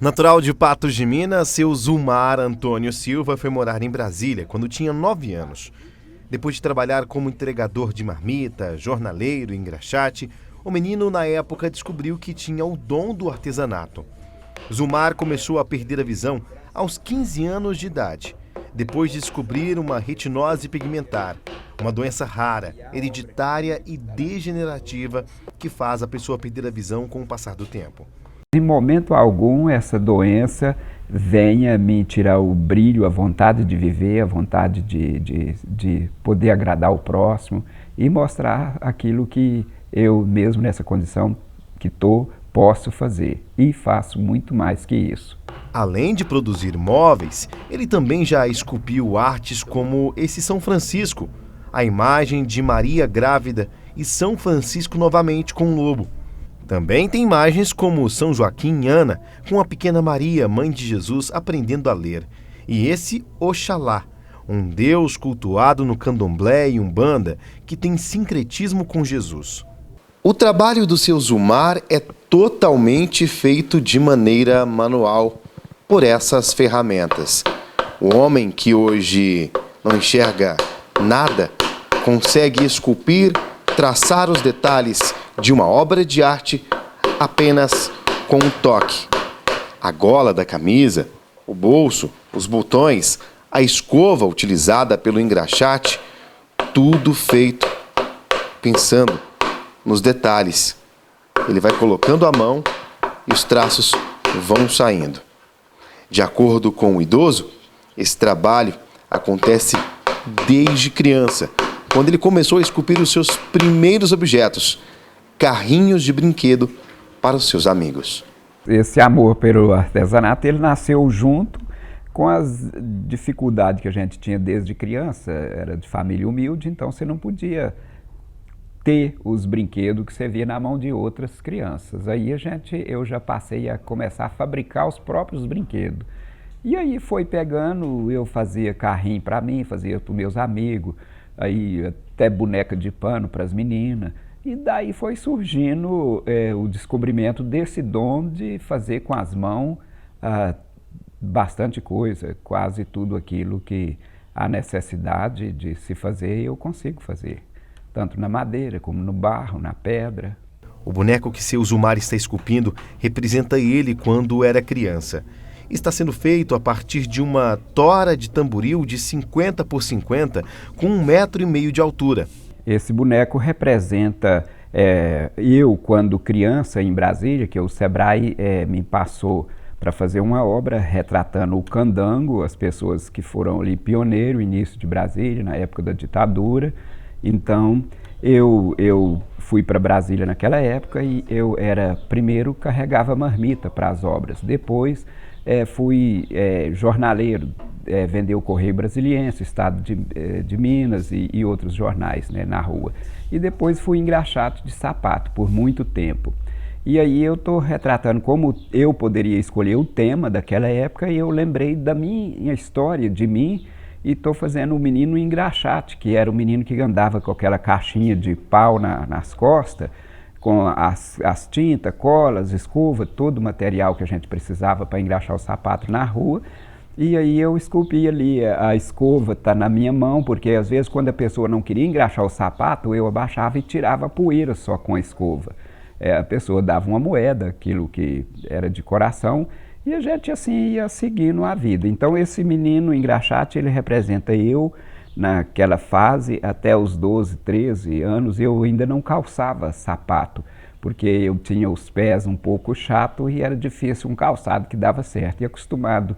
Natural de Patos de Minas, seu Zumar Antônio Silva foi morar em Brasília quando tinha 9 anos. Depois de trabalhar como entregador de marmita, jornaleiro e engraxate, o menino na época descobriu que tinha o dom do artesanato. Zumar começou a perder a visão aos 15 anos de idade, depois de descobrir uma retinose pigmentar, uma doença rara, hereditária e degenerativa que faz a pessoa perder a visão com o passar do tempo. Em momento algum, essa doença venha me tirar o brilho, a vontade de viver, a vontade de poder agradar o próximo e mostrar aquilo que eu mesmo nessa condição que estou, posso fazer. E faço muito mais que isso. Além de produzir móveis, ele também já esculpiu artes como esse São Francisco, a imagem de Maria grávida e São Francisco novamente com um lobo. Também tem imagens como São Joaquim e Ana, com a pequena Maria, mãe de Jesus, aprendendo a ler. E esse Oxalá, um deus cultuado no candomblé e umbanda, que tem sincretismo com Jesus. O trabalho do seu Zumar é totalmente feito de maneira manual, por essas ferramentas. O homem que hoje não enxerga nada, consegue esculpir, traçar os detalhes de uma obra de arte apenas com um toque. A gola da camisa, o bolso, os botões, a escova utilizada pelo engraxate, tudo feito pensando nos detalhes. Ele vai colocando a mão e os traços vão saindo. De acordo com o idoso, esse trabalho acontece desde criança, quando ele começou a esculpir os seus primeiros objetos, carrinhos de brinquedo para os seus amigos. Esse amor pelo artesanato, ele nasceu junto com as dificuldades que a gente tinha desde criança. Era de família humilde, então você não podia ter os brinquedos que você via na mão de outras crianças. Aí eu já passei a começar a fabricar os próprios brinquedos. E aí foi pegando, eu fazia carrinho para mim, fazia para os meus amigos, aí até boneca de pano para as meninas. E daí foi surgindo o descobrimento desse dom de fazer com as mãos bastante coisa, quase tudo aquilo que há necessidade de se fazer, eu consigo fazer. Tanto na madeira, como no barro, na pedra. O boneco que seu Zumar está esculpindo representa ele quando era criança. Está sendo feito a partir de uma tora de tamboril de 50 por 50, com 1,5 metro de altura. Esse boneco representa eu, quando criança em Brasília, que o Sebrae me passou para fazer uma obra retratando o candango, as pessoas que foram ali pioneiros, início de Brasília, na época da ditadura. Então, eu fui para Brasília naquela época e primeiro carregava marmita para as obras. Depois fui jornaleiro, vender o Correio Brasiliense, Estado de Minas e outros jornais, né, na rua. E depois fui engraxate de sapato por muito tempo. E aí eu estou retratando como eu poderia escolher o tema daquela época e eu lembrei da minha história, de mim, e estou fazendo o menino engraxate, que era o menino que andava com aquela caixinha de pau nas costas, com as tintas, colas, escova, todo o material que a gente precisava para engraxar o sapato na rua. E aí eu esculpi ali, a escova está na minha mão, porque às vezes quando a pessoa não queria engraxar o sapato, eu abaixava e tirava a poeira só com a escova. A pessoa dava uma moeda, aquilo que era de coração, e a gente assim ia seguindo a vida. Então esse menino engraxate, ele representa eu naquela fase, até os 12, 13 anos, eu ainda não calçava sapato, porque eu tinha os pés um pouco chato e era difícil um calçado que dava certo. E acostumado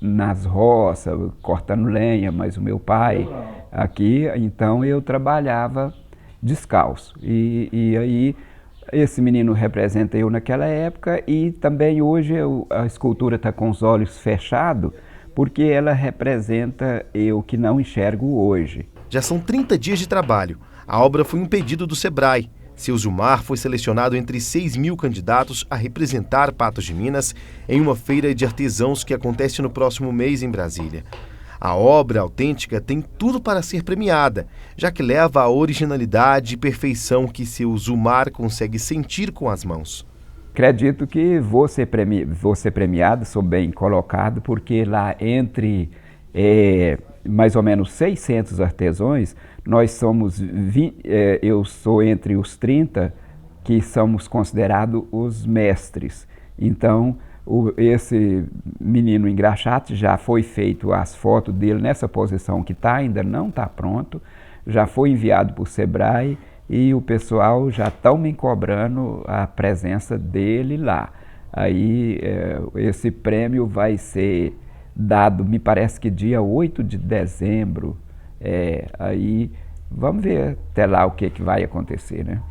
nas roças, cortando lenha, mas o meu pai aqui, então eu trabalhava descalço. E aí esse menino representa eu naquela época e também hoje a escultura está com os olhos fechados, porque ela representa eu que não enxergo hoje. Já são 30 dias de trabalho. A obra foi um pedido do Sebrae. Seu Zumar foi selecionado entre 6.000 candidatos a representar Patos de Minas em uma feira de artesãos que acontece no próximo mês em Brasília. A obra autêntica tem tudo para ser premiada, já que leva a originalidade e perfeição que seu Zumar consegue sentir com as mãos. Acredito que vou ser premiado, sou bem colocado, porque lá entre mais ou menos 600 artesãos, nós somos, eu sou entre os 30 que somos considerados os mestres. Então, esse menino engraxate já foi feito as fotos dele nessa posição que está, ainda não está pronto, já foi enviado para o Sebrae, e o pessoal já estão me cobrando a presença dele lá. Aí esse prêmio vai ser dado, me parece que dia 8 de dezembro. Aí vamos ver até lá o que vai acontecer, né?